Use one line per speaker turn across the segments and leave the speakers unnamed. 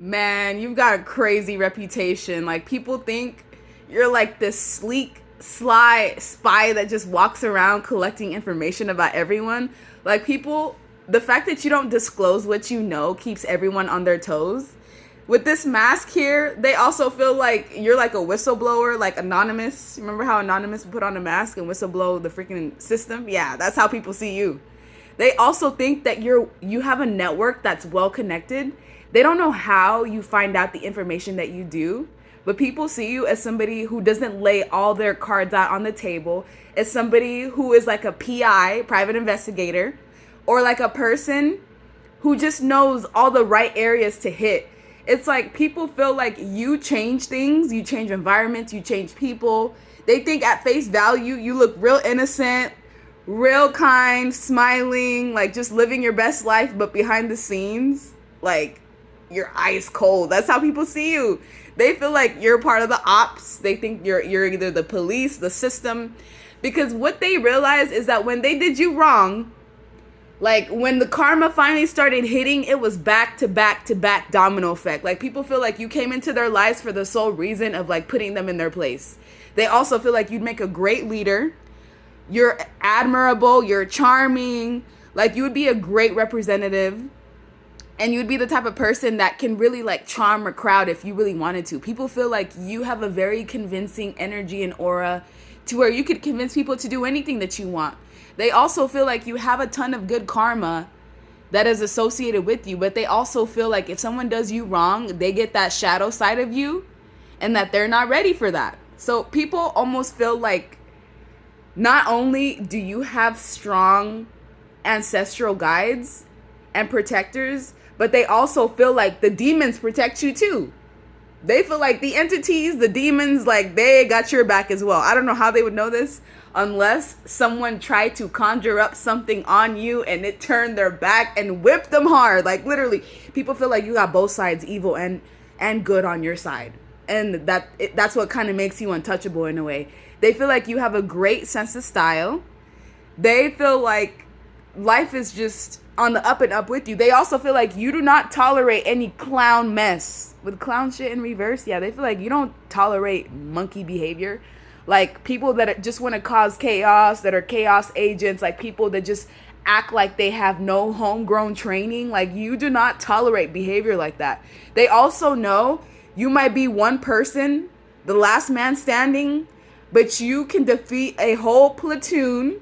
Man, you've got a crazy reputation. Like, people think you're like this sleek, sly spy that just walks around collecting information about everyone. Like, people, the fact that you don't disclose what you know keeps everyone on their toes. With this mask here, they also feel like you're like a whistleblower, like Anonymous. Remember how Anonymous would put on a mask and whistleblow the freaking system? Yeah, that's how people see you. They also think that you have a network that's well connected. They don't know how you find out the information that you do, but people see you as somebody who doesn't lay all their cards out on the table, as somebody who is like a PI, private investigator, or like a person who just knows all the right areas to hit. It's like people feel like you change things, you change environments, you change people. They think at face value you look real innocent, real kind, smiling, like just living your best life, but behind the scenes, like you're ice cold. That's how people see you. They feel like you're part of the ops. They think you're either the police, the system, because what they realize is that when they did you wrong, like when the karma finally started hitting, it was back to back to back domino effect. Like people feel like you came into their lives for the sole reason of like putting them in their place. They also feel like you'd make a great leader. You're admirable, you're charming, like you would be a great representative, and you'd be the type of person that can really like charm a crowd if you really wanted to. People feel like you have a very convincing energy and aura to where you could convince people to do anything that you want. They also feel like you have a ton of good karma that is associated with you, but they also feel like if someone does you wrong, they get that shadow side of you and that they're not ready for that. So people almost feel like not only do you have strong ancestral guides and protectors, but they also feel like the demons protect you too. They feel like the entities, the demons, like they got your back as well. I don't know how they would know this unless someone tried to conjure up something on you and it turned their back and whipped them hard. Like literally, people feel like you got both sides, evil and good on your side. And that's what kind of makes you untouchable in a way. They feel like you have a great sense of style. They feel like life is just on the up and up with you. They also feel like you do not tolerate any clown mess. With clown shit in reverse, yeah, they feel like you don't tolerate monkey behavior. Like people that just want to cause chaos, that are chaos agents, like people that just act like they have no homegrown training. Like you do not tolerate behavior like that. They also know you might be one person, the last man standing, but you can defeat a whole platoon,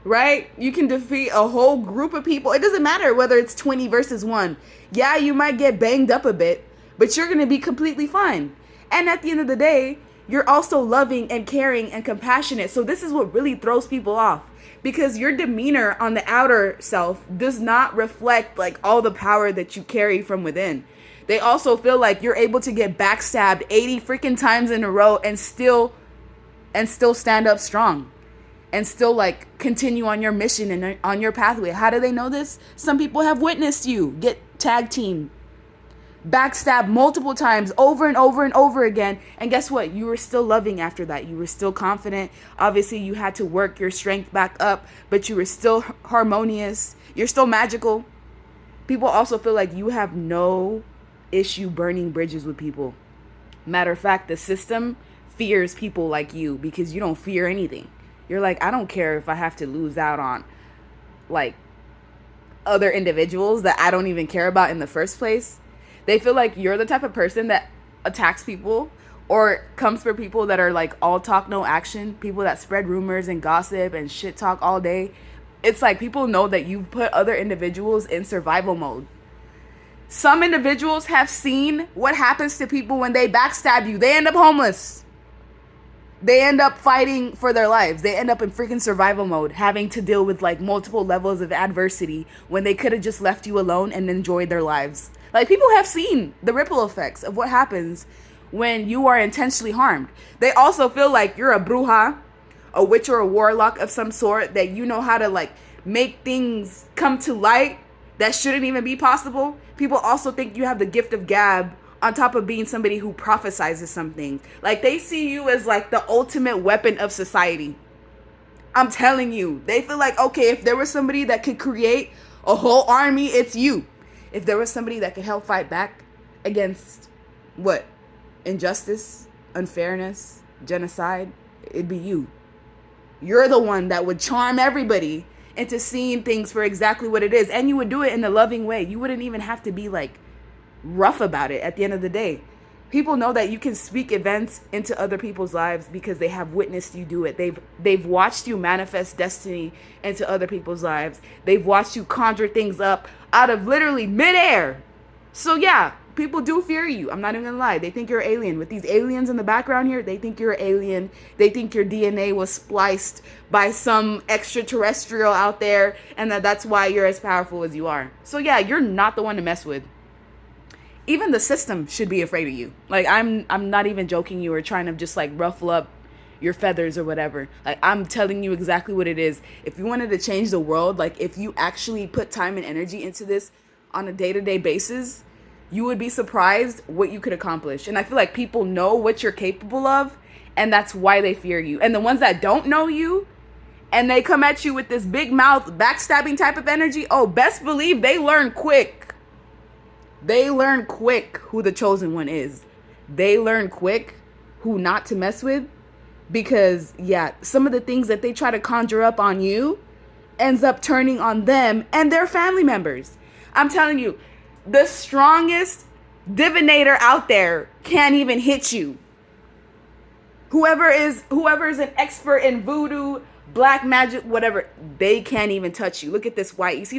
right? You can defeat a whole group of people. It doesn't matter whether it's 20 versus 1. Yeah, you might get banged up a bit, but you're going to be completely fine. And at the end of the day, you're also loving and caring and compassionate. So this is what really throws people off, because your demeanor on the outer self does not reflect like all the power that you carry from within. They also feel like you're able to get backstabbed 80 freaking times in a row and still stand up strong and still like continue on your mission and on your pathway. How do they know this? Some people have witnessed you get tag team, backstabbed multiple times over and over and over again. And guess what? You were still loving after that. You were still confident. Obviously, you had to work your strength back up, but you were still harmonious. You're still magical. People also feel like you have no issue burning bridges with people. Matter of fact, the system fears people like you because you don't fear anything. You're like, I don't care if I have to lose out on like other individuals that I don't even care about in the first place. They feel like you're the type of person that attacks people or comes for people that are like all talk, no action, people that spread rumors and gossip and shit talk all day. It's like people know that you put other individuals in survival mode. Some individuals have seen what happens to people when they backstab you. They end up homeless. They end up fighting for their lives. They end up in freaking survival mode, having to deal with like multiple levels of adversity when they could have just left you alone and enjoyed their lives. Like people have seen the ripple effects of what happens when you are intentionally harmed. They also feel like you're a bruja, a witch or a warlock of some sort, that you know how to like make things come to light that shouldn't even be possible. People also think you have the gift of gab on top of being somebody who prophesizes something. Like they see you as like the ultimate weapon of society. I'm telling you, they feel like, okay, if there was somebody that could create a whole army, it's you. If there was somebody that could help fight back, against what? Injustice, unfairness, genocide. It'd be you. You're the one that would charm everybody into seeing things for exactly what it is. And you would do it in a loving way. You wouldn't even have to be like rough about it at the end of the day. People know that you can speak events into other people's lives because they have witnessed you do it. They've watched you manifest destiny into other people's lives. They've watched you conjure things up out of literally midair. So yeah, people do fear you. I'm not even gonna lie. They think you're an alien. With these aliens in the background here, they think you're an alien. They think your DNA was spliced by some extraterrestrial out there, and that's why you're as powerful as you are. So yeah, you're not the one to mess with. Even the system should be afraid of you. Like, I'm not even joking you or trying to just like ruffle up your feathers or whatever. Like, I'm telling you exactly what it is. If you wanted to change the world, like if you actually put time and energy into this on a day-to-day basis, you would be surprised what you could accomplish. And I feel like people know what you're capable of, and that's why they fear you. And the ones that don't know you and they come at you with this big mouth backstabbing type of energy, oh, best believe they learn quick. They learn quick who the chosen one is. They learn quick who not to mess with, because yeah, some of the things that they try to conjure up on you ends up turning on them and their family members. I'm telling you, the strongest divinator out there can't even hit you. Whoever is an expert in voodoo, black magic, whatever, they can't even touch you. Look at this white. You see